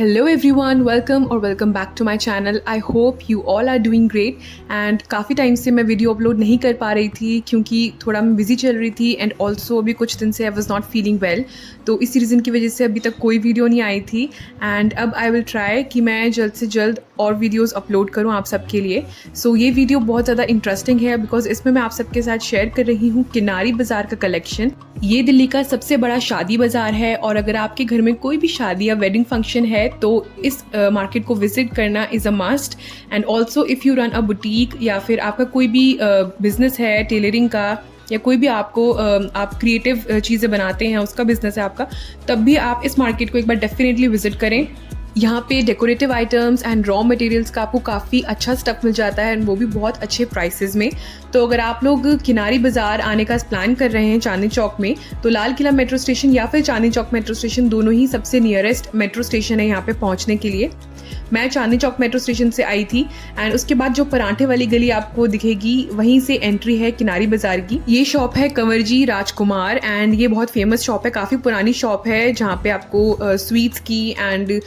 Hello everyone, welcome back to my channel. I hope you all are doing great and काफ़ी time से मैं video upload नहीं कर पा रही थी क्योंकि थोड़ा मैं बिज़ी चल रही थी एंड ऑल्सो अभी कुछ दिन से I was not feeling well, तो इसी रीज़न की वजह से अभी तक कोई वीडियो नहीं आई थी। एंड अब आई विल ट्राई कि मैं जल्द से जल्द और वीडियोज़ अपलोड करूँ आप सबके लिए। सो ये वीडियो बहुत ज़्यादा इंटरेस्टिंग है बिकॉज इसमें मैं आप सबके साथ शेयर कर रही हूँ किनारी बाज़ार का कलेक्शन। ये दिल्ली का सबसे बड़ा शादी बाज़ार है और अगर आपके घर में कोई भी शादी या वेडिंग फंक्शन है तो इस मार्केट को विजिट करना is a must. And also if you run a boutique या फिर आपका कोई भी बिजनेस है टेलरिंग का या कोई भी आपको आप क्रिएटिव चीज़ें बनाते हैं उसका बिजनेस है आपका, तब भी आप इस मार्केट को एक बार डेफिनेटली विजिट करें। यहाँ पे decorative items and raw materials का आपको काफ़ी अच्छा स्टफ मिल जाता है एंड वो भी बहुत अच्छे प्राइसेस में। तो अगर आप लोग किनारी बाज़ार आने का प्लान कर रहे हैं चांदनी चौक में, तो लाल किला मेट्रो स्टेशन या फिर चांदनी चौक मेट्रो स्टेशन दोनों ही सबसे नियरेस्ट मेट्रो स्टेशन है यहाँ पे पहुँचने के लिए। मैं चांदनी चौक मेट्रो स्टेशन से आई थी एंड उसके बाद जो परांठे वाली गली आपको दिखेगी वहीं से एंट्री है किनारी बाज़ार की। ये शॉप है कंवरजी राजकुमार एंड ये बहुत फेमस शॉप है, काफ़ी पुरानी शॉप है जहाँ पे आपको स्वीट्स की एंड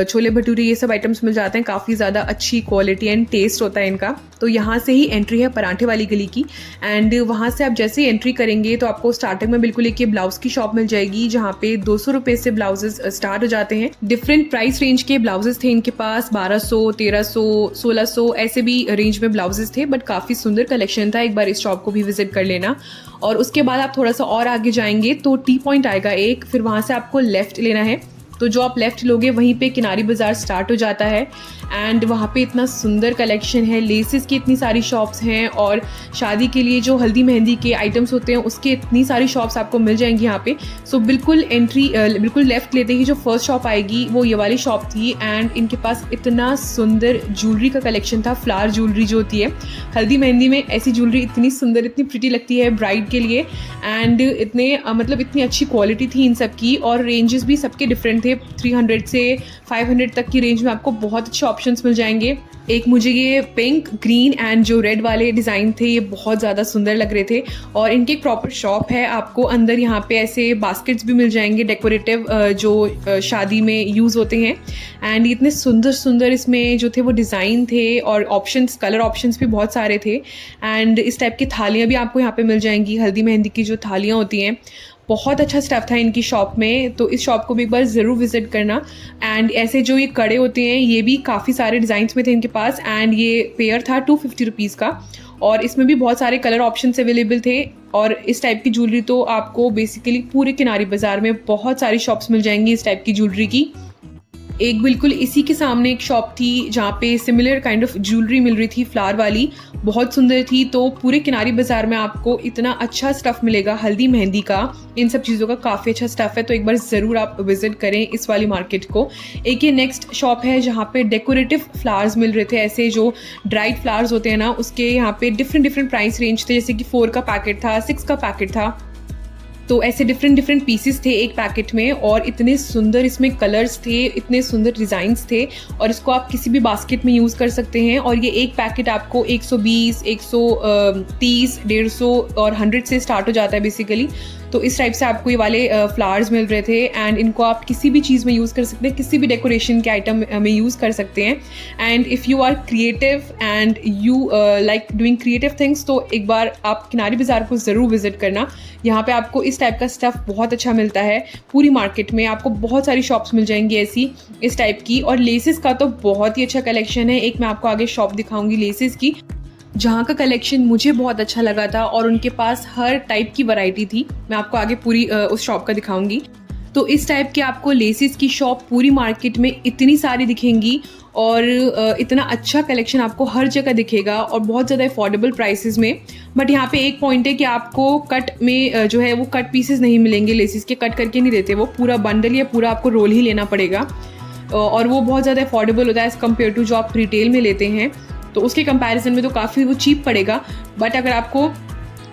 छोले भटूरे ये सब आइटम्स मिल जाते हैं। काफ़ी ज़्यादा अच्छी क्वालिटी एंड टेस्ट होता है इनका। तो यहाँ से ही एंट्री है परांठे वाली गली की एंड वहाँ से आप जैसे ही एंट्री करेंगे तो आपको स्टार्टिंग में बिल्कुल एक ये ब्लाउज़ की शॉप मिल जाएगी जहाँ पे 200 रुपये से ब्लाउजेस स्टार्ट हो जाते हैं। डिफरेंट प्राइस रेंज के ब्लाउजेस थे इनके पास, 1200, 1300, 1600 ऐसे भी रेंज में ब्लाउजेस थे, बट काफ़ी सुंदर कलेक्शन था। एक बार इस शॉप को भी विजिट कर लेना। और उसके बाद आप थोड़ा सा और आगे जाएंगे तो टी पॉइंट आएगा एक, फिर वहाँ से आपको लेफ़्ट लेना है। तो जो आप लेफ़्ट लोगे वहीं पे किनारी बाज़ार स्टार्ट हो जाता है एंड वहाँ पे इतना सुंदर कलेक्शन है, लेसेस की इतनी सारी शॉप्स हैं और शादी के लिए जो हल्दी मेहंदी के आइटम्स होते हैं उसके इतनी सारी शॉप्स आपको मिल जाएंगी यहाँ पे। सो बिल्कुल बिल्कुल लेफ़्ट लेते ही जो फर्स्ट शॉप आएगी वो ये वाली शॉप थी एंड इनके पास इतना सुंदर ज्वेलरी का कलेक्शन था। फ्लावर ज्वेलरी जो होती है हल्दी मेहंदी में, ऐसी ज्वेलरी इतनी सुंदर इतनी प्रिटी लगती है ब्राइड के लिए एंड इतने मतलब इतनी अच्छी क्वालिटी थी इन सब की और रेंजेस भी सबके डिफरेंट थे। 300 से 500 तक की रेंज में आपको बहुत अच्छे ऑप्शंस मिल जाएंगे। एक मुझे ये पिंक, ग्रीन एंड जो रेड वाले डिज़ाइन थे ये बहुत ज़्यादा सुंदर लग रहे थे और इनकी एक प्रॉपर शॉप है। आपको अंदर यहाँ पे ऐसे बास्केट्स भी मिल जाएंगे डेकोरेटिव जो शादी में यूज़ होते हैं एंड इतने सुंदर सुंदर इसमें जो थे वो डिज़ाइन थे और ऑप्शंस, कलर ऑप्शंस भी बहुत सारे थे। एंड इस टाइप की थालियाँ भी आपको यहाँ पे मिल जाएंगी, हल्दी मेहंदी की जो थालियाँ होती हैं। बहुत अच्छा स्टफ था इनकी शॉप में, तो इस शॉप को भी एक बार ज़रूर विजिट करना। एंड ऐसे जो ये कड़े होते हैं ये भी काफ़ी सारे डिज़ाइंस में थे इनके पास एंड ये पेयर था 250 रुपीज़ का और इसमें भी बहुत सारे कलर ऑप्शंस अवेलेबल थे। और इस टाइप की ज्वेलरी तो आपको बेसिकली पूरे किनारी बाज़ार में बहुत सारी शॉप्स मिल जाएंगी इस टाइप की ज्वेलरी की। एक बिल्कुल इसी के सामने एक शॉप थी जहाँ पे सिमिलर काइंड ऑफ ज्वेलरी मिल रही थी, फ्लावर वाली, बहुत सुंदर थी। तो पूरे किनारी बाज़ार में आपको इतना अच्छा स्टफ़ मिलेगा हल्दी मेहंदी का, इन सब चीज़ों का काफ़ी अच्छा स्टफ़ है। तो एक बार ज़रूर आप विज़िट करें इस वाली मार्केट को। एक ये नेक्स्ट शॉप है जहाँ पे डेकोरेटिव फ्लावर्स मिल रहे थे, ऐसे जो ड्राइड फ्लावर्स होते हैं ना उसके यहाँ पे डिफरेंट प्राइस रेंज थे, जैसे कि 4 का पैकेट था, 6 का पैकेट था। तो ऐसे डिफरेंट पीसेस थे एक पैकेट में और इतने सुंदर इसमें कलर्स थे, इतने सुंदर डिज़ाइंस थे और इसको आप किसी भी बास्केट में यूज़ कर सकते हैं। और ये एक पैकेट आपको 120, 130, 150 और 100 से स्टार्ट हो जाता है बेसिकली। तो इस टाइप से आपको ये वाले फ्लावर्स मिल रहे थे एंड इनको आप किसी भी चीज़ में यूज़ कर सकते हैं, किसी भी डेकोरेशन के आइटम में यूज़ कर सकते हैं। And if you are creative and you like doing creative things तो एक बार आप किनारी बाज़ार को ज़रूर विजिट करना। यहाँ पे आपको इस टाइप का स्टफ़ बहुत अच्छा मिलता है। पूरी मार्केट में आपको बहुत सारी शॉप्स मिल जाएंगी ऐसी इस टाइप की। और लेसेस का तो बहुत ही अच्छा कलेक्शन है। एक मैं आपको आगे शॉप दिखाऊंगी लेसेस की जहाँ का कलेक्शन मुझे बहुत अच्छा लगा था और उनके पास हर टाइप की वैरायटी थी। मैं आपको आगे पूरी उस शॉप का दिखाऊंगी। तो इस टाइप के आपको लेसेस की शॉप पूरी मार्केट में इतनी सारी दिखेंगी और इतना अच्छा कलेक्शन आपको हर जगह दिखेगा और बहुत ज़्यादा अफोर्डेबल प्राइसेस में। बट यहाँ पे एक पॉइंट है कि आपको कट में जो है वो कट पीसेस नहीं मिलेंगे, लेसेस के कट करके नहीं देते, वो पूरा बंडल या पूरा आपको रोल ही लेना पड़ेगा और वो बहुत ज़्यादा अफोर्डेबल होता है एज़ कम्पेयर टू जो आप रिटेल में लेते हैं। तो उसके कंपैरिजन में तो काफ़ी वो चीप पड़ेगा। बट अगर आपको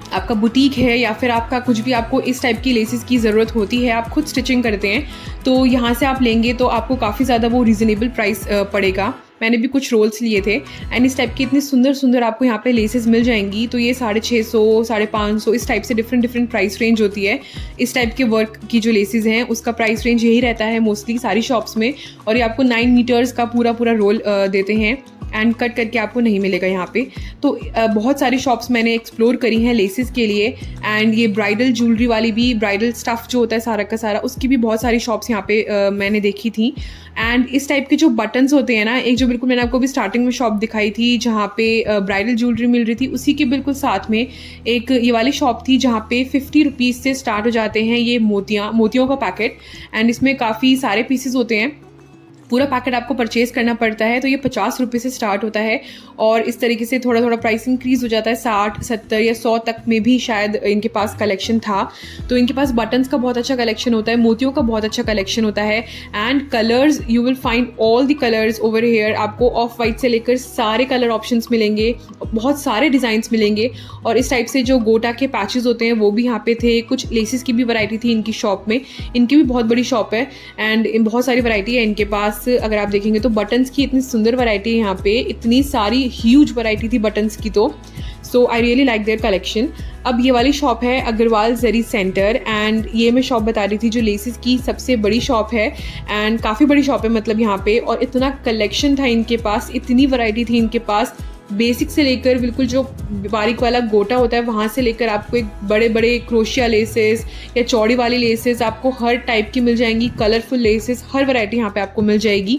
आपका बुटीक है या फिर आपका कुछ भी, आपको इस टाइप की लेसेस की ज़रूरत होती है, आप खुद स्टिचिंग करते हैं, तो यहाँ से आप लेंगे तो आपको काफ़ी ज़्यादा वो रीज़नेबल प्राइस पड़ेगा। मैंने भी कुछ रोल्स लिए थे एंड इस टाइप की इतनी सुंदर सुंदर आपको यहाँ पे लेसेस मिल जाएंगी। तो ये 650, 550 इस टाइप से डिफरेंट डिफरेंट प्राइस रेंज होती है। इस टाइप के वर्क की जो लेसेस हैं उसका प्राइस रेंज यही रहता है मोस्टली सारी शॉप्स में। और ये आपको 9 मीटर्स का पूरा पूरा रोल देते हैं एंड कट करके आपको नहीं मिलेगा यहाँ पे। तो बहुत सारी शॉप्स मैंने एक्सप्लोर करी हैं लेसेस के लिए एंड ये ब्राइडल ज्वेलरी वाली भी, ब्राइडल स्टफ़ जो होता है सारा का सारा, उसकी भी बहुत सारी शॉप्स यहाँ पे मैंने देखी थी। एंड इस टाइप के जो बटन्स होते हैं ना, एक जो बिल्कुल मैंने आपको भी स्टार्टिंग में शॉप दिखाई थी जहाँ पे ब्राइडल ज्वेलरी मिल रही थी, उसी के बिल्कुल साथ में एक ये वाली शॉप थी जहाँ पे 50 रुपीज़ से स्टार्ट हो जाते हैं ये मोतियों का पैकेट। एंड इसमें काफ़ी सारे पीसेस होते हैं, पूरा पैकेट आपको परचेज़ करना पड़ता है। तो ये 50 रुपये से स्टार्ट होता है और इस तरीके से थोड़ा थोड़ा प्राइस इंक्रीज़ हो जाता है, 60, 70 या 100 तक में भी शायद इनके पास कलेक्शन था। तो इनके पास बटन्स का बहुत अच्छा कलेक्शन होता है, मोतियों का बहुत अच्छा कलेक्शन होता है and colours, you will find all the colours over here. आपको ऑफ वाइट से लेकर सारे कलर ऑप्शंस मिलेंगे, बहुत सारे डिज़ाइंस मिलेंगे। और इस टाइप से जो गोटा के पैचेस होते हैं वो भी यहाँ पे थे, कुछ लेसेस की भी वैरायटी थी इनकी शॉप में। इनकी भी बहुत बड़ी शॉप है एंड बहुत सारी वैरायटी है इनके पास। अगर आप देखेंगे तो बटन्स की इतनी सुंदर वैरायटी है यहाँ पे, इतनी सारी ह्यूज वैरायटी थी बटन्स की। तो so I really like their collection. अब ये वाली शॉप है अग्रवाल जरी सेंटर एंड ये मैं शॉप बता रही थी जो लेसेस की सबसे बड़ी शॉप है एंड काफ़ी बड़ी शॉप है मतलब यहाँ पे। और इतना कलेक्शन था इनके पास, इतनी वैरायटी थी इनके पास, बेसिक से लेकर बिल्कुल जो बारीक वाला गोटा होता है वहाँ से लेकर आपको एक बड़े बड़े क्रोशिया लेसेस या चौड़ी वाली लेसेस आपको हर टाइप की मिल जाएंगी, कलरफुल लेसेस, हर वैरायटी यहाँ पे आपको मिल जाएगी।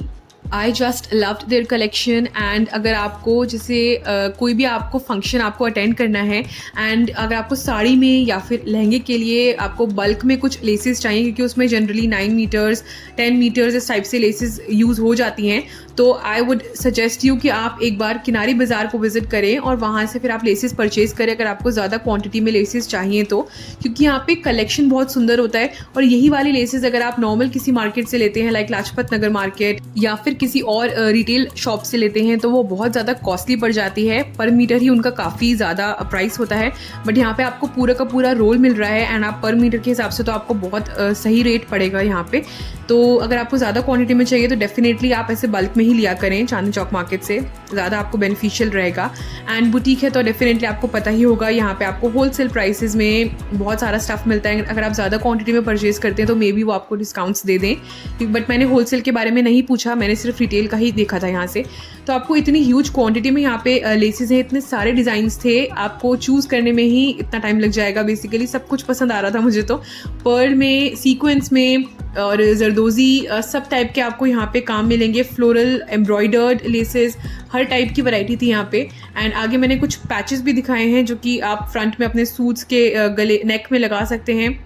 I just loved there collection. And अगर आपको जैसे कोई भी आपको फंक्शन आपको अटेंड करना है एंड अगर आपको साड़ी में या फिर लहंगे के लिए आपको बल्क में कुछ लेसेस चाहिए, क्योंकि उसमें जनरली 9 मीटर्स 10 मीटर्स इस टाइप से लेसेस यूज़ हो जाती हैं, तो आई वुड सजेस्ट यू कि आप एक बार किनारी बाज़ार को विज़िट करें और वहाँ से फिर आप लेसेस परचेज़ करें अगर आपको ज़्यादा क्वांटिटी में लेसेस चाहिए तो, क्योंकि यहाँ पे कलेक्शन बहुत सुंदर होता है। और यही वाली लेसेस अगर आप नॉर्मल किसी मार्केट से लेते हैं लाइक लाजपत नगर मार्केट या फिर किसी और रिटेल शॉप से लेते हैं तो वो बहुत ज़्यादा कॉस्टली पड़ जाती है, पर मीटर ही उनका काफ़ी ज़्यादा प्राइस होता है। बट यहाँ पे आपको पूरा का पूरा रोल मिल रहा है एंड आप पर मीटर के हिसाब से तो आपको बहुत सही रेट पड़ेगा यहाँ पे। तो अगर आपको ज़्यादा क्वांटिटी में चाहिए तो डेफिनेटली आप ऐसे बल्क में ही लिया करें चांदनी चौक मार्केट से, ज़्यादा आपको बेनिफिशियल रहेगा। एंड बुटीक है तो डेफिनेटली आपको पता ही होगा यहाँ पे आपको होलसेल प्राइसेस में बहुत सारा स्टफ़ मिलता है। अगर आप ज़्यादा क्वांटिटी में परचेज़ करते हैं तो मे बी वो आपको डिस्काउंट्स दे दें, बट मैंने होलसेल के बारे में नहीं पूछा, मैंने सिर्फ रिटेल का ही देखा था यहाँ से। तो आपको इतनी ह्यूज क्वांटिटी में यहाँ पे लेसेस हैं, इतने सारे डिज़ाइंस थे, आपको चूज़ करने में ही इतना टाइम लग जाएगा। बेसिकली सब कुछ पसंद आ रहा था मुझे तो, पर्ल में, सीक्वेंस में और जरदोजी, सब टाइप के आपको यहाँ पे काम मिलेंगे। फ्लोरल, एम्ब्रॉयडर्ड लेसेस, हर टाइप की वैरायटी थी यहाँ पे। एंड आगे मैंने कुछ पैचेस भी दिखाए हैं जो कि आप फ्रंट में अपने सूट्स के गले नेक में लगा सकते हैं,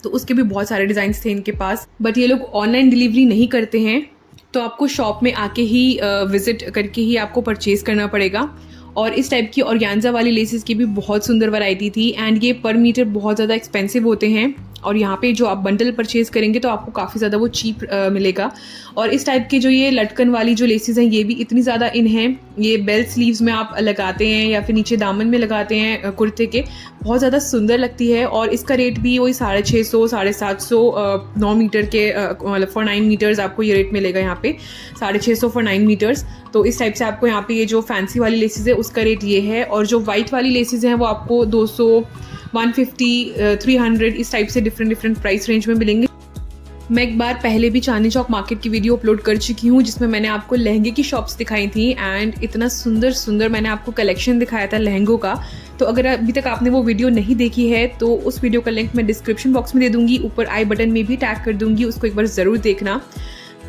तो उसके भी बहुत सारे डिज़ाइंस थे इनके पास। बट ये लोग ऑनलाइन डिलीवरी नहीं करते हैं, तो आपको शॉप में आके ही विज़िट करके ही आपको परचेज़ करना पड़ेगा। और इस टाइप की ऑर्गेन्जा वाली लेसेस की भी बहुत सुंदर वैरायटी थी एंड ये पर मीटर बहुत ज़्यादा एक्सपेंसिव होते हैं और यहाँ पे जो आप बंडल परचेज़ करेंगे तो आपको काफ़ी ज़्यादा वो चीप मिलेगा। और इस टाइप के जो ये लटकन वाली जो लेसेस हैं ये भी इतनी ज़्यादा इन हैं, ये बेल्ट स्लीव्स में आप लगाते हैं या फिर नीचे दामन में लगाते हैं कुर्ते के, बहुत ज़्यादा सुंदर लगती है। और इसका रेट भी वही 650, 750 9 मीटर के मतलब फॉर 9 मीटर्स आपको ये रेट मिलेगा यहाँ पे, 650 फॉर 9 मीटर्स। तो इस टाइप से आपको यहाँ पे ये जो फैंसी वाली लेसेस है उसका रेट ये है। और जो वाइट वाली लेसेस हैं वो आपको 200, 150, 300 इस टाइप से डिफरेंट प्राइस रेंज में मिलेंगे। मैं एक बार पहले भी चांदनी चौक मार्केट की वीडियो अपलोड कर चुकी हूँ जिसमें मैंने आपको लहंगे की शॉप्स दिखाई थी एंड इतना सुंदर मैंने आपको कलेक्शन दिखाया था लहंगों का। तो अगर अभी तक आपने वो वीडियो नहीं देखी है तो उस वीडियो का लिंक मैं डिस्क्रिप्शन बॉक्स में दे दूँगी, ऊपर आई बटन में भी टैग कर दूँगी, उसको एक बार ज़रूर देखना।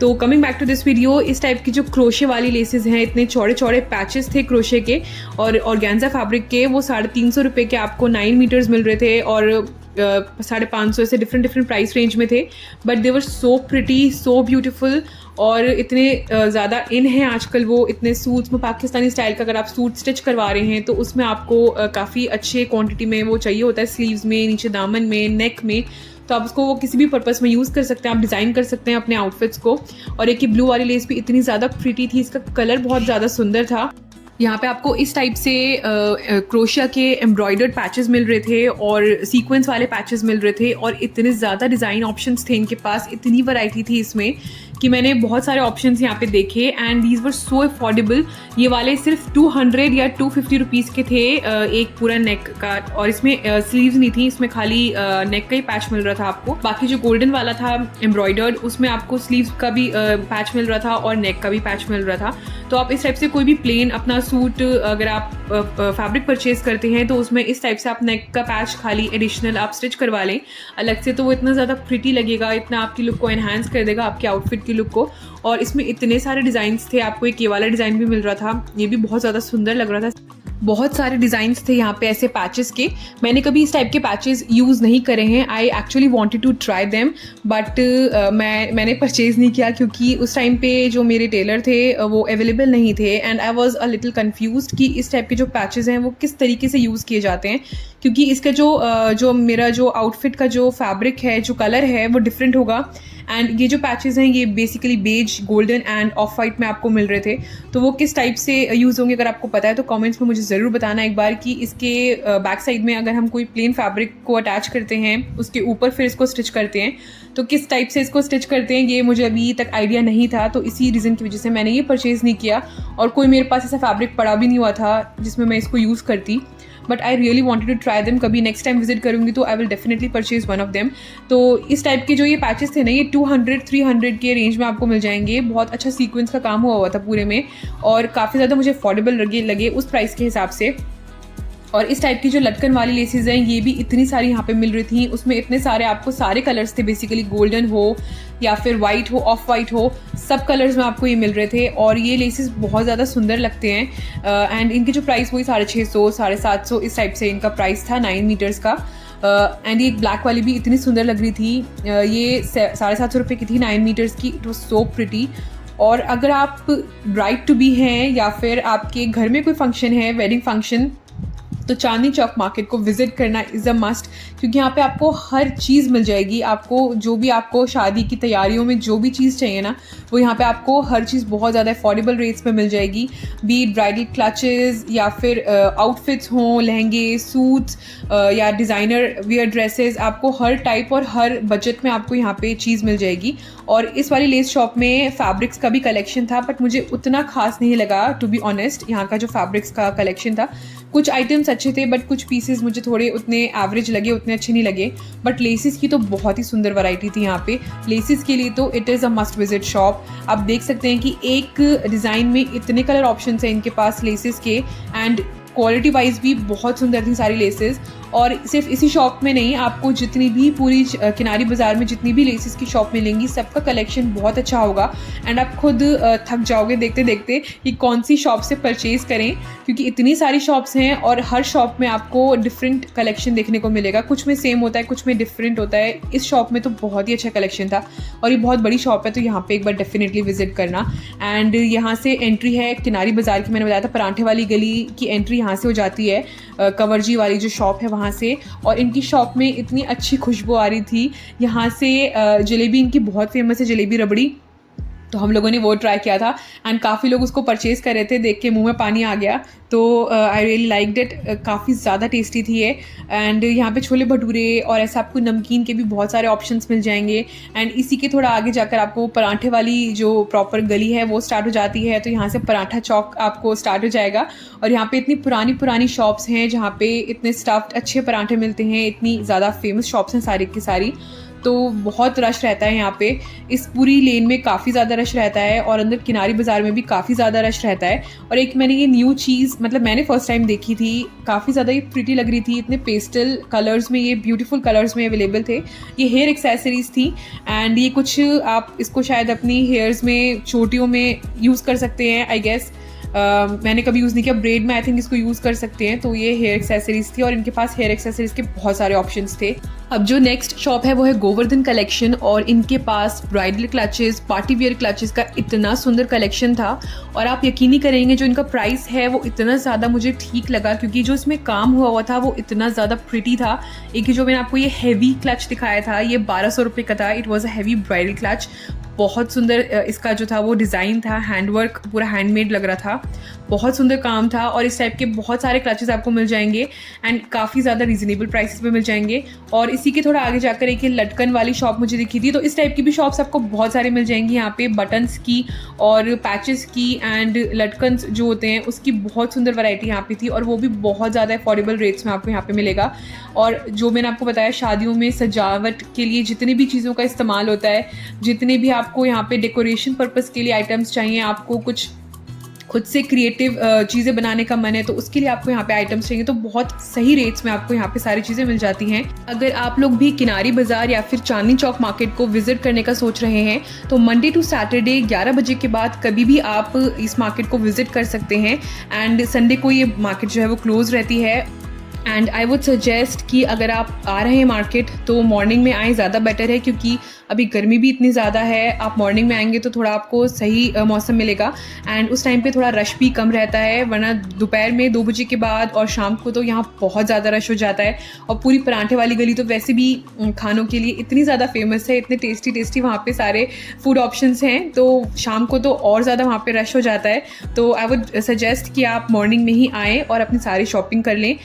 तो coming back to this video, इस टाइप की जो क्रोशे वाली लेसेस हैं, इतने चौड़े पैचेस थे क्रोशे के और ऑर्गेन्जा फैब्रिक के, वो 350 रुपये के आपको 9 मीटर्स मिल रहे थे और 550 ऐसे डिफरेंट प्राइस रेंज में थे। But they were so pretty, so beautiful और इतने ज़्यादा इन हैं आजकल वो, इतने सूट्स में पाकिस्तानी स्टाइल का अगर आप सूट स्टिच करवा रहे हैं तो उसमें आपको काफ़ी अच्छे क्वांटिटी में वो चाहिए होता है, स्लीव्स में, नीचे दामन में, नेक में, तो आप उसको वो किसी भी पर्पस में यूज़ कर सकते हैं, आप डिज़ाइन कर सकते हैं अपने आउटफिट्स को। और एक ये ब्लू वाली लेस भी इतनी ज़्यादा प्रिटी थी, इसका कलर बहुत ज़्यादा सुंदर था यहाँ पे आपको इस टाइप से क्रोशिया के एम्ब्रॉयडर्ड पैचेस मिल रहे थे और सीक्वेंस वाले पैचेस मिल रहे थे और इतने ज़्यादा डिज़ाइन ऑप्शंस थे इनके पास, इतनी वैरायटी थी इसमें कि मैंने बहुत सारे ऑप्शंस यहाँ पे देखे and these were so affordable. ये वाले सिर्फ 200 या 250 रुपीज़ के थे एक पूरा नेक का, और इसमें स्लीव्स नहीं थी, इसमें खाली नेक का ही पैच मिल रहा था आपको। बाकी जो गोल्डन वाला था एम्ब्रॉयडर्ड, उसमें आपको स्लीव्स का भी पैच मिल रहा था और नेक का भी पैच मिल रहा था। तो आप इस टाइप से कोई भी प्लेन अपना सूट अगर आप फैब्रिक परचेज करते हैं तो उसमें इस टाइप से आप नेक का पैच खाली एडिशनल आप स्टिच करवा लें अलग से, तो वो इतना ज़्यादा प्रिटी लगेगा, इतना आपकी लुक को एनहांस कर देगा, आपके आउटफिट की लुक को। और इसमें इतने सारे डिज़ाइंस थे, आपको एक ये वाला डिज़ाइन भी मिल रहा था, ये भी बहुत ज़्यादा सुंदर लग रहा था। बहुत सारे डिज़ाइंस थे यहाँ पे ऐसे पैचेस के। मैंने कभी इस टाइप के पैचेस यूज़ नहीं करे हैं, I actually wanted to try them, but मैंने परचेज़ नहीं किया क्योंकि उस टाइम पे जो मेरे टेलर थे वो अवेलेबल नहीं थे and I was a little confused कि इस टाइप के जो पैचेस हैं वो किस तरीके से यूज़ किए जाते हैं, क्योंकि इसका जो मेरा जो आउटफिट का जो फैब्रिक है, जो कलर है वो डिफरेंट होगा एंड ये जो पैचेस हैं ये basically beige, golden and off white में आपको मिल रहे थे। तो वो किस टाइप से यूज़ होंगे अगर आपको पता है तो कमेंट्स में मुझे ज़रूर बताना एक बार कि इसके बैक साइड में अगर हम कोई प्लेन फैब्रिक को अटैच करते हैं उसके ऊपर फिर इसको स्टिच करते हैं तो किस टाइप से इसको स्टिच करते हैं, ये मुझे अभी तक आइडिया नहीं था। तो इसी रीज़न की वजह से मैंने ये परचेज़ नहीं किया और कोई मेरे पास ऐसा फैब्रिक पड़ा भी नहीं हुआ था जिसमें मैं इसको यूज़ करती, but I really wanted to try them. कभी नेक्स्ट टाइम विजिट करूँगी तो I will definitely purchase one of them. तो इस टाइप के जो ये पैचेस थे ना, ये 200-300 के रेंज में आपको मिल जाएंगे। बहुत अच्छा सीक्वेंस का काम हुआ था पूरे में और काफ़ी ज़्यादा मुझे अफोर्डेबल लगे उस प्राइस के हिसाब से। और इस टाइप की जो लटकन वाली लेसेस हैं ये भी इतनी सारी यहाँ पे मिल रही थी, उसमें इतने सारे आपको सारे कलर्स थे, बेसिकली गोल्डन हो या फिर वाइट हो, ऑफ वाइट हो, सब कलर्स में आपको ये मिल रहे थे और ये लेसेस बहुत ज़्यादा सुंदर लगते हैं एंड इनके जो प्राइस वही 650, 750 इस टाइप से इनका प्राइस था 9 मीटर्स का। एंड ये ब्लैक वाली भी इतनी सुंदर लग रही थी, ये 750 रुपये की थी 9 मीटर्स की। It was so pretty. और अगर आप ब्राइड टू बी हैं या फिर आपके घर में कोई फंक्शन है, वेडिंग फंक्शन, तो चांदनी चौक मार्केट को विजिट करना इज़ अ मस्ट, क्योंकि यहाँ पे आपको हर चीज़ मिल जाएगी। आपको जो भी आपको शादी की तैयारियों में जो भी चीज़ चाहिए ना, वो यहाँ पे आपको हर चीज़ बहुत ज़्यादा अफोर्डेबल रेट्स में मिल जाएगी। बी ब्राइडल क्लचेस या फिर आउटफिट्स हों, लहंगे, सूट्स या डिज़ाइनर वियर ड्रेसेस, आपको हर टाइप और हर बजट में आपको यहाँ पे चीज़ मिल जाएगी। और इस वाली लेस शॉप में फैब्रिक्स का भी कलेक्शन था, बट मुझे उतना खास नहीं लगा टू बी ऑनेस्ट। यहाँ का जो फैब्रिक्स का कलेक्शन था, कुछ आइटम्स अच्छे थे बट कुछ पीसेस मुझे थोड़े उतने एवरेज लगे, उतने अच्छे नहीं लगे। बट लेसिस की तो बहुत ही सुंदर वैरायटी थी यहाँ पे। लेसिस के लिए तो it is a must visit shop. आप देख सकते हैं कि एक डिज़ाइन में इतने कलर ऑप्शंस हैं इनके पास लेसिस के एंड क्वालिटी वाइज भी बहुत सुंदर थी सारी लेसेस। और सिर्फ इसी शॉप में नहीं, आपको जितनी भी पूरी किनारी बाज़ार में जितनी भी लेसेस की शॉप मिलेंगी सबका कलेक्शन बहुत अच्छा होगा एंड आप खुद थक जाओगे देखते देखते कि कौन सी शॉप से परचेज़ करें, क्योंकि इतनी सारी शॉप्स हैं और हर शॉप में आपको डिफरेंट कलेक्शन देखने को मिलेगा। कुछ में सेम होता है, कुछ में डिफरेंट होता है। इस शॉप में तो बहुत ही अच्छा कलेक्शन था और ये बहुत बड़ी शॉप है, तो यहाँ पे एक बार डेफिनेटली विजिट करना। एंड यहाँ से एंट्री है किनारी बाज़ार की, मैंने बताया था परांठे वाली गली की एंट्री यहाँ से हो जाती है कंवरजी वाली जो शॉप है वहाँ से। और इनकी शॉप में इतनी अच्छी खुशबू आ रही थी। यहाँ से जलेबी इनकी बहुत फेमस है, जलेबी रबड़ी, तो हम लोगों ने वो ट्राई किया था एंड काफ़ी लोग उसको परचेज़ कर रहे थे, देख के मुंह में पानी आ गया। तो आई रियली लाइक्ड इट, काफ़ी ज़्यादा टेस्टी थी ये। एंड यहाँ पे छोले भटूरे और ऐसा आपको नमकीन के भी बहुत सारे ऑप्शंस मिल जाएंगे। एंड इसी के थोड़ा आगे जाकर आपको पराठे वाली जो प्रॉपर गली है वो स्टार्ट हो जाती है, तो यहाँ से पराठा चौक आपको स्टार्ट हो जाएगा। और यहाँ पे इतनी पुरानी पुरानी शॉप्स हैं जहाँ पे इतने स्टफ्ड अच्छे पराठे मिलते हैं, इतनी ज़्यादा फेमस शॉप्स हैं सारी की सारी। तो बहुत रश रहता है यहाँ पे, इस पूरी लेन में काफ़ी ज़्यादा रश रहता है और अंदर किनारी बाज़ार में भी काफ़ी ज़्यादा रश रहता है। और एक मैंने ये न्यू चीज़, मतलब मैंने फ़र्स्ट टाइम देखी थी, काफ़ी ज़्यादा ये प्रिटी लग रही थी, इतने पेस्टल कलर्स में, ये ब्यूटीफुल कलर्स में अवेलेबल थे। ये हेयर एक्सेसरीज़ थी एंड ये कुछ आप इसको शायद अपनी हेयर्स में, चोटियों में यूज़ कर सकते हैं आई गेस। मैंने कभी यूज़ नहीं किया, ब्रेड में आई थिंक इसको यूज़ कर सकते हैं। तो ये हेयर एक्सेसरीज़ थी और इनके पास हेयर एक्सेसरीज़ के बहुत सारे ऑप्शंस थे। अब जो नेक्स्ट शॉप है वो है गोवर्धन कलेक्शन और इनके पास bridal clutches, party wear clutches का इतना सुंदर कलेक्शन था। और आप यकीन नहीं करेंगे जो इनका प्राइस है वो इतना ज़्यादा मुझे ठीक लगा, क्योंकि जो इसमें काम हुआ था वो इतना ज़्यादा प्रिटी था। एक जो मैंने आपको ये हैवी क्लच दिखाया था, ये 1200 रुपये का था। It was a heavy bridal clutch, बहुत सुंदर इसका जो था वो डिज़ाइन था, हैंडवर्क पूरा हैंडमेड लग रहा था, बहुत सुंदर काम था। और इस टाइप के बहुत सारे क्लचेस आपको मिल जाएंगे एंड काफ़ी ज़्यादा रीजनेबल प्राइसेस पे मिल जाएंगे। और इसी के थोड़ा आगे जाकर एक लटकन वाली शॉप मुझे दिखी थी, तो इस टाइप की भी शॉप्स आपको बहुत सारे मिल जाएंगी यहाँ पे, बटन्स की और पैचेस की एंड लटकन्स जो होते हैं उसकी बहुत सुंदर वैरायटी यहाँ पे थी, और वो भी बहुत ज़्यादा अफोर्डेबल रेट्स में आपको यहाँ पे मिलेगा। और जो मैंने आपको बताया, शादियों में सजावट के लिए जितनी भी चीज़ों का इस्तेमाल होता है, जितने भी आपको यहाँ पे डेकोरेशन पर्पस के लिए आइटम्स चाहिए, आपको कुछ खुद से क्रिएटिव चीज़ें बनाने का मन है तो उसके लिए आपको यहाँ पे आइटम्स चाहिए, तो बहुत सही रेट्स में आपको यहाँ पे सारी चीज़ें मिल जाती हैं। अगर आप लोग भी किनारी बाज़ार या फिर चांदनी चौक मार्केट को विजिट करने का सोच रहे हैं तो मंडे टू सैटरडे 11 बजे के बाद कभी भी आप इस मार्केट को विजिट कर सकते हैं, एंड संडे को ये मार्केट जो है वो क्लोज रहती है। एंड आई वुड सजेस्ट कि अगर आप आ रहे हैं मार्केट तो मॉर्निंग में आएँ, ज़्यादा बेटर है, क्योंकि अभी गर्मी भी इतनी ज़्यादा है। आप मॉर्निंग में आएंगे तो थोड़ा आपको सही मौसम मिलेगा एंड उस टाइम पे थोड़ा रश भी कम रहता है, वरना दोपहर में 2 बजे के बाद और शाम को तो यहाँ बहुत ज़्यादा रश हो जाता है। और पूरी पराठे वाली गली तो वैसे भी खानों के लिए इतनी ज़्यादा फेमस है, इतने टेस्टी टेस्टी वहाँ पे सारे फूड ऑप्शंस हैं, तो शाम को तो और ज़्यादा वहाँ पे रश हो जाता है। तो आई वुड सजेस्ट कि आप मॉर्निंग में ही आएँ और अपनी सारी शॉपिंग कर लें।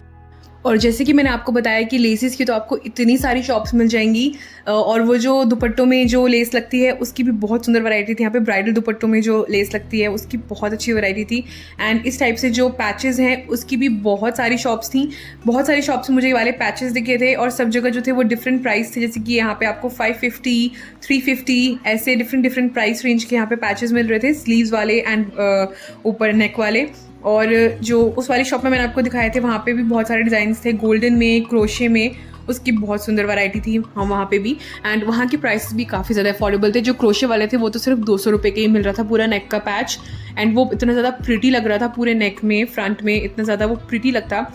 और जैसे कि मैंने आपको बताया कि लेसेस की तो आपको इतनी सारी शॉप्स मिल जाएंगी, और वो जो दुपट्टों में जो लेस लगती है उसकी भी बहुत सुंदर वैरायटी थी यहाँ पे। ब्राइडल दुपट्टों में जो लेस लगती है उसकी बहुत अच्छी वैरायटी थी, एंड इस टाइप से जो पैचेस हैं उसकी भी बहुत सारी शॉप्स थी। बहुत सारी शॉप्स में मुझे ये वाले पैचेस दिखे थे, और सब जगह जो थे वो डिफरेंट प्राइस थे, जैसे कि यहाँ पे आपको 550, 350 ऐसे डिफरेंट प्राइस रेंज के यहाँ पे पैचेस मिल रहे थे, स्लीव्स वाले एंड ऊपर नेक वाले। और जो उस वाली शॉप में मैंने आपको दिखाए थे वहाँ पे भी बहुत सारे डिज़ाइंस थे, गोल्डन में, क्रोशे में, उसकी बहुत सुंदर वैरायटी थी हाँ वहाँ पे भी। एंड वहाँ के प्राइसेस भी काफ़ी ज़्यादा अफोर्डेबल थे। जो क्रोशे वाले थे वो तो सिर्फ 200 रुपये के ही मिल रहा था पूरा नेक का पैच, एंड वो इतना ज़्यादा प्रिटी लग रहा था पूरे नेक में, फ्रंट में इतना ज़्यादा वो प्रिटी लगता।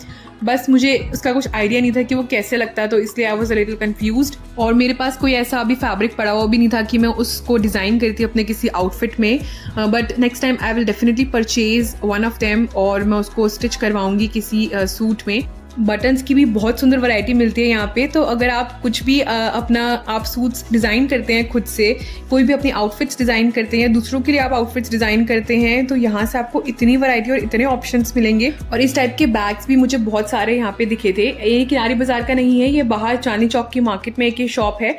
बस मुझे उसका कुछ आइडिया नहीं था कि वो कैसे लगता है, तो इसलिए I was a little confused. और मेरे पास कोई ऐसा अभी फैब्रिक पड़ा हुआ भी नहीं था कि मैं उसको डिज़ाइन करती अपने किसी आउटफिट में, but next time I will definitely purchase one of them और मैं उसको स्टिच करवाऊंगी किसी सूट में। बटन्स की भी बहुत सुंदर वैरायटी मिलती है यहाँ पे, तो अगर आप कुछ भी अपना आप सूट्स डिज़ाइन करते हैं खुद से, कोई भी अपनी आउटफिट्स डिज़ाइन करते हैं, दूसरों के लिए आप आउटफिट्स डिज़ाइन करते हैं, तो यहाँ से आपको इतनी वैरायटी और इतने ऑप्शंस मिलेंगे। और इस टाइप के बैग्स भी मुझे बहुत सारे यहाँ पे दिखे थे। ये किनारी बाज़ार का नहीं है, ये बाहर चांदनी चौक की मार्केट में एक शॉप है।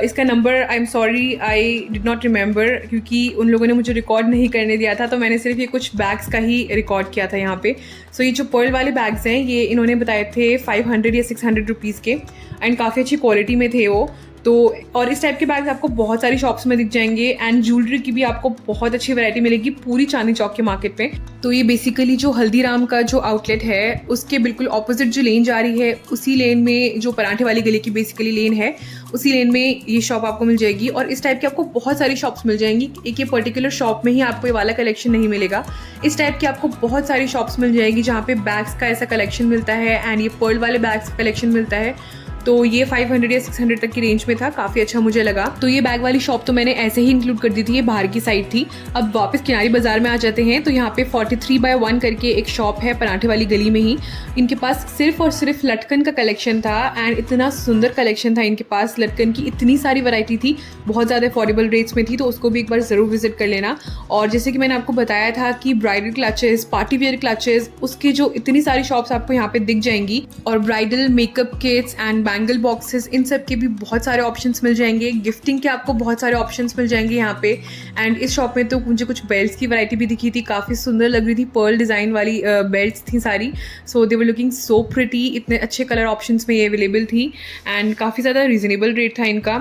इसका number I am sorry I did not remember, क्योंकि उन लोगों ने मुझे रिकॉर्ड नहीं करने दिया था, तो मैंने सिर्फ ये कुछ बैग्स का ही रिकॉर्ड किया था यहाँ पे। सो ये जो पर्ल वाले बैग्स हैं ये इन्होंने बताए थे 500 या 600 रुपीज़ के, एंड काफ़ी अच्छी क्वालिटी में थे वो तो। और इस टाइप के बैग्स आपको बहुत सारी शॉप्स में दिख जाएंगे, एंड ज्वेलरी की भी आपको बहुत अच्छी वैरायटी मिलेगी पूरी चांदनी चौक के मार्केट में। तो ये बेसिकली जो हल्दीराम का जो आउटलेट है उसके बिल्कुल ऑपोजिट जो लेन जा रही है, उसी लेन में जो पराठे वाली गली की बेसिकली लेन है, उसी लेन में ये शॉप आपको मिल जाएगी। और इस टाइप की आपको बहुत सारी शॉप्स मिल जाएंगी, एक ये पर्टिकुलर शॉप में ही आपको ये वाला कलेक्शन नहीं मिलेगा। इस टाइप की आपको बहुत सारी शॉप्स मिल जाएगी जहाँ पे बैग्स का ऐसा कलेक्शन मिलता है, एंड ये पर्ल वाले बैग्स का कलेक्शन मिलता है। तो ये 500 या 600 तक की रेंज में था, काफ़ी अच्छा मुझे लगा। तो ये बैग वाली शॉप तो मैंने ऐसे ही इंक्लूड कर दी थी, ये बाहर की साइड थी। अब वापस किनारी बाजार में आ जाते हैं, तो यहाँ पे 43/1 करके एक शॉप है पराठे वाली गली में ही। इनके पास सिर्फ और सिर्फ लटकन का कलेक्शन था, एंड इतना सुंदर कलेक्शन था इनके पास। लटकन की इतनी सारी वैरायटी थी, बहुत ज़्यादा अफोर्डेबल रेट्स में थी, तो उसको भी एक बार ज़रूर विजिट कर लेना। और जैसे कि मैंने आपको बताया था कि bridal clutches, party wear clutches, उसकी जो इतनी सारी शॉप्स आपको यहाँ पे दिख जाएंगी, और bridal makeup kits and bangle boxes, इन सब के भी बहुत सारे ऑप्शंस मिल जाएंगे। गिफ्टिंग के आपको बहुत सारे ऑप्शंस मिल जाएंगे यहाँ पे। एंड इस शॉप में तो मुझे कुछ बेल्ट्स की वैरायटी भी दिखी थी, काफ़ी सुंदर लग रही थी, पर्ल डिज़ाइन वाली बेल्ट्स थी सारी। सो दे वर लुकिंग सो प्रिटी, इतने अच्छे कलर ऑप्शंस में ये अवेलेबल थी, एंड काफ़ी ज़्यादा रीजनेबल रेट था इनका।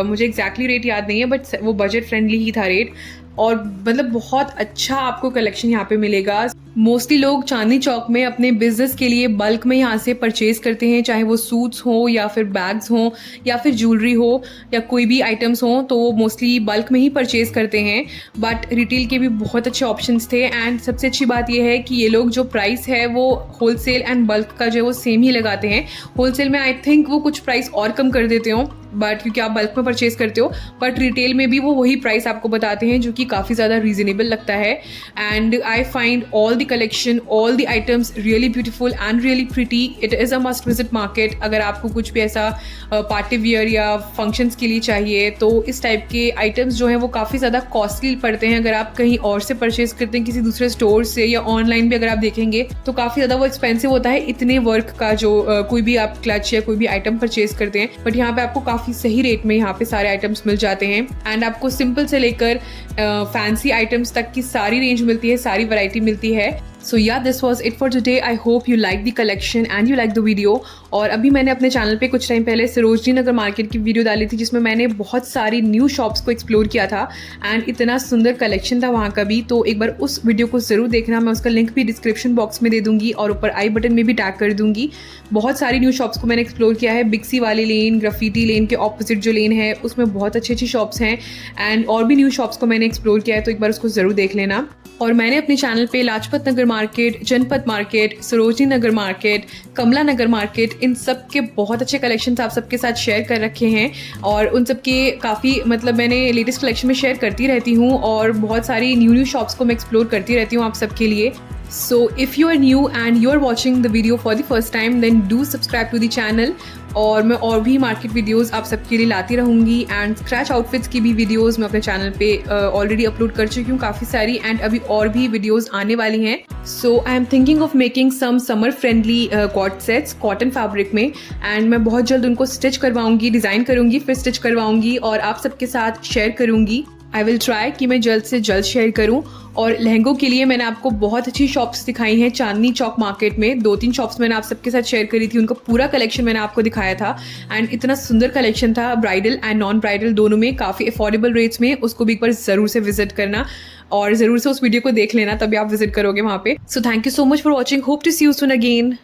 मुझे एग्जैक्टली रेट याद नहीं है, बट वो बजट फ्रेंडली ही था रेट, और मतलब बहुत अच्छा आपको कलेक्शन यहाँ पे मिलेगा। मोस्टली लोग चांदनी चौक में अपने बिजनेस के लिए बल्क में यहाँ से परचेज करते हैं, चाहे वो सूट्स हो या फिर बैग्स हो या फिर ज्वेलरी हो या कोई भी आइटम्स हो, तो वो मोस्टली बल्क में ही परचेज करते हैं। बट रिटेल के भी बहुत अच्छे ऑप्शंस थे, एंड सबसे अच्छी बात यह है कि ये लोग जो प्राइस है वो होलसेल एंड बल्क का जो है वो सेम ही लगाते हैं। होलसेल में आई थिंक वो कुछ प्राइस और कम कर देते हो, बट क्योंकि आप बल्क में परचेज करते हो, बट रिटेल में भी वो वही प्राइस आपको बताते हैं जो कि काफ़ी ज़्यादा रीजनेबल लगता है. And I find all the collection, all the items really beautiful and really pretty. It is a must visit market. अगर आपको कुछ भी ऐसा पार्टी वियर या फंक्शंस के लिए चाहिए तो इस टाइप के आइटम्स जो हैं वो काफ़ी ज़्यादा कॉस्टली पड़ते हैं. अगर आप कहीं और से परचेज करते हैं किसी दूसरे स्टोर से, या ऑनलाइन भी अगर आप देखेंगे तो काफ़ी ज़्यादा वो एक्सपेंसिव होता है इतने वर्क का जो कोई भी आप क्लच या कोई भी आइटम परचेज करते हैं. बट यहाँ पे आपको काफ़ी सही रेट में यहाँ पे सारे आइटम्स मिल जाते हैं. एंड आपको सिंपल से लेकर फैंसी आइटम्स तक की सारी रेंज मिलती है, सारी वैरायटी मिलती है. So yeah, this was it for today. I hope you like the collection and you like the video. और अभी मैंने अपने चैनल पे कुछ टाइम पहले सरोजनी नगर मार्केट की वीडियो डाली थी जिसमें मैंने बहुत सारी न्यू शॉप्स को एक्सप्लोर किया था एंड इतना सुंदर कलेक्शन था वहाँ का भी. तो एक बार उस वीडियो को ज़रूर देखना. मैं उसका लिंक भी डिस्क्रिप्शन बॉक्स में दे दूँगी और ऊपर आई बटन में भी टैग कर दूँगी. बहुत सारी न्यू शॉप्स को मैंने एक्सप्लोर किया है. बिग सी वाली लेन, ग्राफिटी लेन के ऑपोजिट जो लेन है उसमें बहुत अच्छी अच्छी शॉप्स हैं. एंड और भी न्यू शॉप्स को मैंने एक्सप्लोर किया है, तो एक बार उसको ज़रूर देख लेना. और मैंने अपने चैनल पे लाजपत नगर मार्केट, जनपद मार्केट, सरोजनी नगर मार्केट, कमला नगर मार्केट, इन सब के बहुत अच्छे कलेक्शंस आप सबके साथ शेयर कर रखे हैं. और उन सब के काफ़ी मतलब मैंने लेटेस्ट कलेक्शन में शेयर करती रहती हूँ और बहुत सारी न्यू शॉप्स को मैं एक्सप्लोर करती रहती हूँ आप सबके लिए. So if you are new and you are watching the video for the first time, then do subscribe to the channel. और मैं और भी मार्केट वीडियोस आप सबके लिए लाती रहूँगी. एंड स्क्रैच आउटफिट्स की भी वीडियोस मैं अपने चैनल पे ऑलरेडी अपलोड कर चुकी हूँ काफ़ी सारी, एंड अभी और भी वीडियोस आने वाली हैं. So I am thinking of making some summer friendly co-ord sets cotton fabric में. एंड मैं बहुत जल्द उनको स्टिच करवाऊँगी, डिज़ाइन करूँगी, फिर स्टिच करवाऊँगी और आप सबके साथ शेयर करूँगी. आई विल ट्राई कि मैं जल्द से जल्द शेयर करूं. और लहंगों के लिए मैंने आपको बहुत अच्छी शॉप्स दिखाई हैं चांदनी चौक मार्केट में. 2-3 शॉप्स मैंने आप सबके साथ शेयर करी थी, उनका पूरा कलेक्शन मैंने आपको दिखाया था. एंड इतना सुंदर कलेक्शन था, ब्राइडल एंड नॉन ब्राइडल दोनों में, काफ़ी अफोर्डेबल रेट्स में. उसको भी एक बार ज़रूर से विजिट करना और ज़रूर से उस वीडियो को देख लेना, तभी आप विजिट करोगे वहाँ पे. So thank you so much for watching. Hope to see you soon again.